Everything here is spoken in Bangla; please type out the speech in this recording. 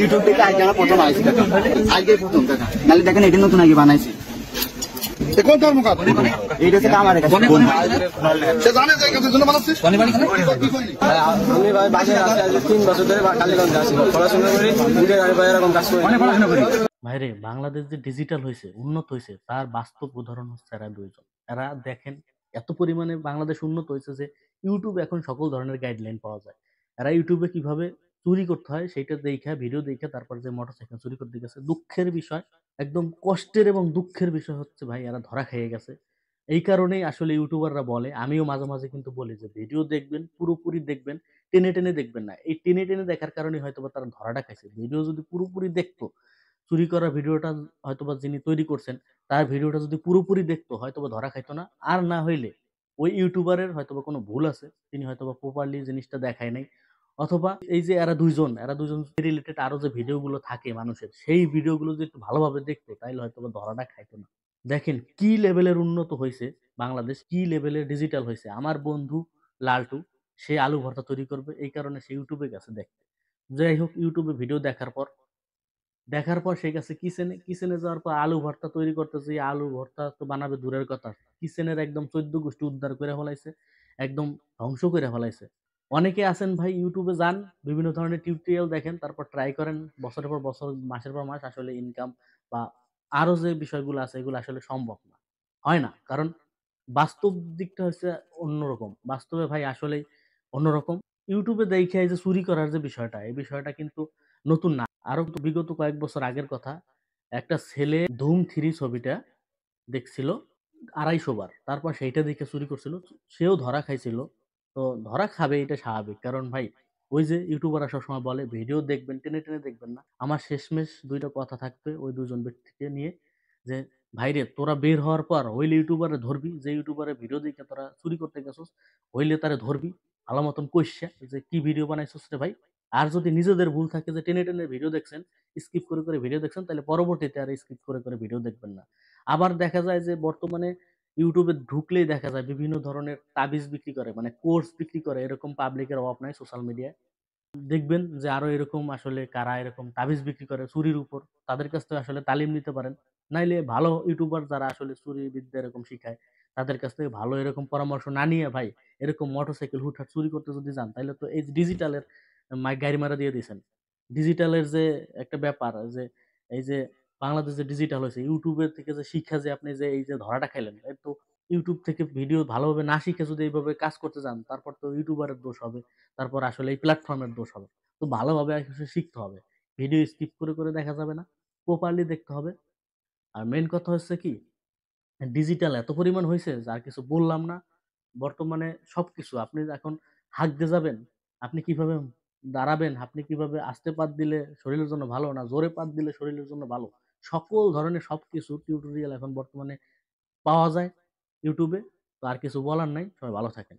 ইউটিউব থেকে আজকে আমরা প্রথম আইছি কাকা, আজকে প্রথম কাকা। নাহলে দেখেন এটা নতুন আগে বানাইছি। কোন কর্মকার এইটা হচ্ছে আমার কাছে সে জানে যে কাজের জন্য বানাচ্ছিস। আমি ভাই বাসায় আসি আজ 3 বছর ধরে কালীগঞ্জে আসি, পড়াশোনা করি, নিজের গাড়ি ভাই এরকম কাজ করি, পড়াশোনা করি। ভাইরে বাংলাদেশ যে ডিজিটাল হয়েছে, উন্নত হয়েছে, তার বাস্তব উদাহরণ হচ্ছে এরা দুইজন। এরা দেখেন এত পরিমাণে বাংলাদেশ উন্নত হয়েছে যে ইউটিউবে এখন সকল ধরনের গাইডলাইন পাওয়া যায়। এরা ইউটিউবে কিভাবে চুরি করতে হয় সেইটা দেখা, ভিডিও দেখে তারপর যে মোটরসাইকেল চুরি করতে গেছে, দুঃখের বিষয়, একদম কষ্টের এবং দুঃখের বিষয় হচ্ছে ভাই এরা ধরা খেয়ে গেছে। এই কারণেই আসলে ইউটিউবাররা বলে, আমিও মাঝে মাঝে কিন্তু বলি যে ভিডিও দেখবেন, পুরোপুরি দেখবেন, টেনে টেনে দেখবেন না। এই টেনে টেনে দেখার কারণে হয়তো বা তারা ধরাটা খাইছে। ভিডিও যদি পুরোপুরি দেখতো, চুরি করা ভিডিওটা হয়তোবা যিনি তৈরি করছেন তার ভিডিওটা যদি পুরোপুরি দেখতো হয়তোবা ধরা খাইতো না। আর না হইলে ওই ইউটিউবারের হয়তোবা কোনো ভুল আছে, তিনি হয়তোবা প্রপারলি জিনিসটা দেখায় নাই, অথবা এই যে এরা দুজন রিলেটেড আরো যে ভিডিওগুলো থাকে মানুষের, সেই ভিডিওগুলো যদি একটু ভালোভাবে দেখতো তাহলে হয়তোবা ধরাটা খাইতো না। দেখেন কি লেভেলের উন্নত হয়েছে বাংলাদেশ, কি লেভেলের ডিজিটাল হয়েছে। আমার বন্ধু লালটু, সে আলু ভর্তা তৈরি করবে, এই কারণে সে ইউটিউবে গেছে দেখতে। যাই হোক, ইউটিউবে ভিডিও দেখার পর সে গেছে কিচেনে যাওয়ার পর আলু ভর্তা তৈরি করতেছে। এই আলু ভর্তা তো বানাবে দূরের কথা, কিচেনের একদম 14 গোষ্ঠী উদ্ধার করে ফেলাইছে, একদম ধ্বংস করে ফেলাইছে। অনেকে আছেন ভাই ইউটিউবে যান, বিভিন্ন ধরনের টিউটোরিয়াল দেখেন, তারপর ট্রাই করেন, বছরের পর বছর, মাসের পর মাস আসলে ইনকাম বা আরো যে বিষয়গুলো আছে এগুলো আসলে সম্ভব না, হয় না। কারণ বাস্তব দিকটা হচ্ছে অন্যরকম। বাস্তবে ভাই আসলেই অন্যরকম। ইউটিউবে দেখে এই যে চুরি করার যে বিষয়টা, এই বিষয়টা কিন্তু নতুন না। আরো তো বিগত কয়েক বছর আগের কথা, একটা ছেলে ধুম 3 ছবিটা দেখছিল 250 বার, তারপর সেইটা দেখে চুরি করছিল, সেও ধরা খাইছিল। তো ধরা খাবে এটা স্বাভাবিক, কারণ ভাই ওই যে ইউটিউবাররা সবসময় বলে ভিডিও দেখবেন, টেনে টেনে দেখবেন না। আমার শেষমেশ দুইটা কথা থাকবে ওই দুজন ব্যক্তিকে নিয়ে, যে ভাইরে তোরা বের হওয়ার পর হইলে ইউটিউবারে ধরবি, যে ইউটিউবারে ভিডিও দেখে তোরা চুরি করতে গেছিস, হইলে তারে ধরবি ভালো মতন কইসা যে কি ভিডিও বানাইছিস রে ভাই। আর যদি নিজেদের ভুল থাকে যে টেনে টেনে ভিডিও দেখছেন, স্কিপ করে করে ভিডিও দেখছেন, তাহলে পরবর্তীতে আর স্কিপ করে করে ভিডিও দেখবেন না। আবার দেখা যায় যে বর্তমানে ইউটিউবে ঢুকলেই দেখা যায় বিভিন্ন ধরনের তাবিজ বিক্রি করে, মানে কোর্স বিক্রি করে, এরকম পাবলিকের অভাব নাই সোশ্যাল মিডিয়ায়। দেখবেন যে আরো এরকম আসলে কারা এরকম তাবিজ বিক্রি করে চুরির উপর, তাদের কাছ থেকে আসলে তালিম নিতে পারেন। নাইলে ভালো ইউটিউবার যারা আসলে চুরি বিদ্যা এরকম শিখায়, তাদের কাছ থেকে ভালো এরকম পরামর্শ না নিয়ে ভাই এরকম মোটরসাইকেল হুটহাট চুরি করতে যদি যান, তাহলে তো এই ডিজিটালের গাড়ি মারা দিয়ে দিয়েছেন। ডিজিটালের যে একটা ব্যাপার, যে এই যে বাংলাদেশ যে ডিজিটাল হয়েছে, ইউটিউবের থেকে যে শিক্ষা, যে আপনি যে এই যে ধরাটা খাইলেন, এর তো ইউটিউব থেকে ভিডিও ভালোভাবে না শিখে যদি এইভাবে কাজ করতে যান, তারপর তো ইউটিউবারের দোষ হবে, তারপর আসলে এই প্ল্যাটফর্মের দোষ হবে। তো ভালোভাবে আসলে শিখতে হবে, ভিডিও স্কিপ করে করে দেখা যাবে না, প্রপারলি দেখতে হবে। আর মেইন কথা হচ্ছে কি, ডিজিটাল এত পরিমাণ হয়েছে যার কিছু বললাম না। বর্তমানে সবকিছু আপনি এখন হাঁকতে যাবেন, আপনি কিভাবে দাঁড়াবেন, আপনি কিভাবে আস্তে পাত দিলে শরীরের জন্য ভালো, না জোরে পাত দিলে শরীরের জন্য ভালো, সকল ধরনের সবকিছু টিউটোরিয়াল এখন বর্তমানে পাওয়া যায় ইউটিউবে। তো আর কিছু বলার নাই, সবাই ভালো থাকেন।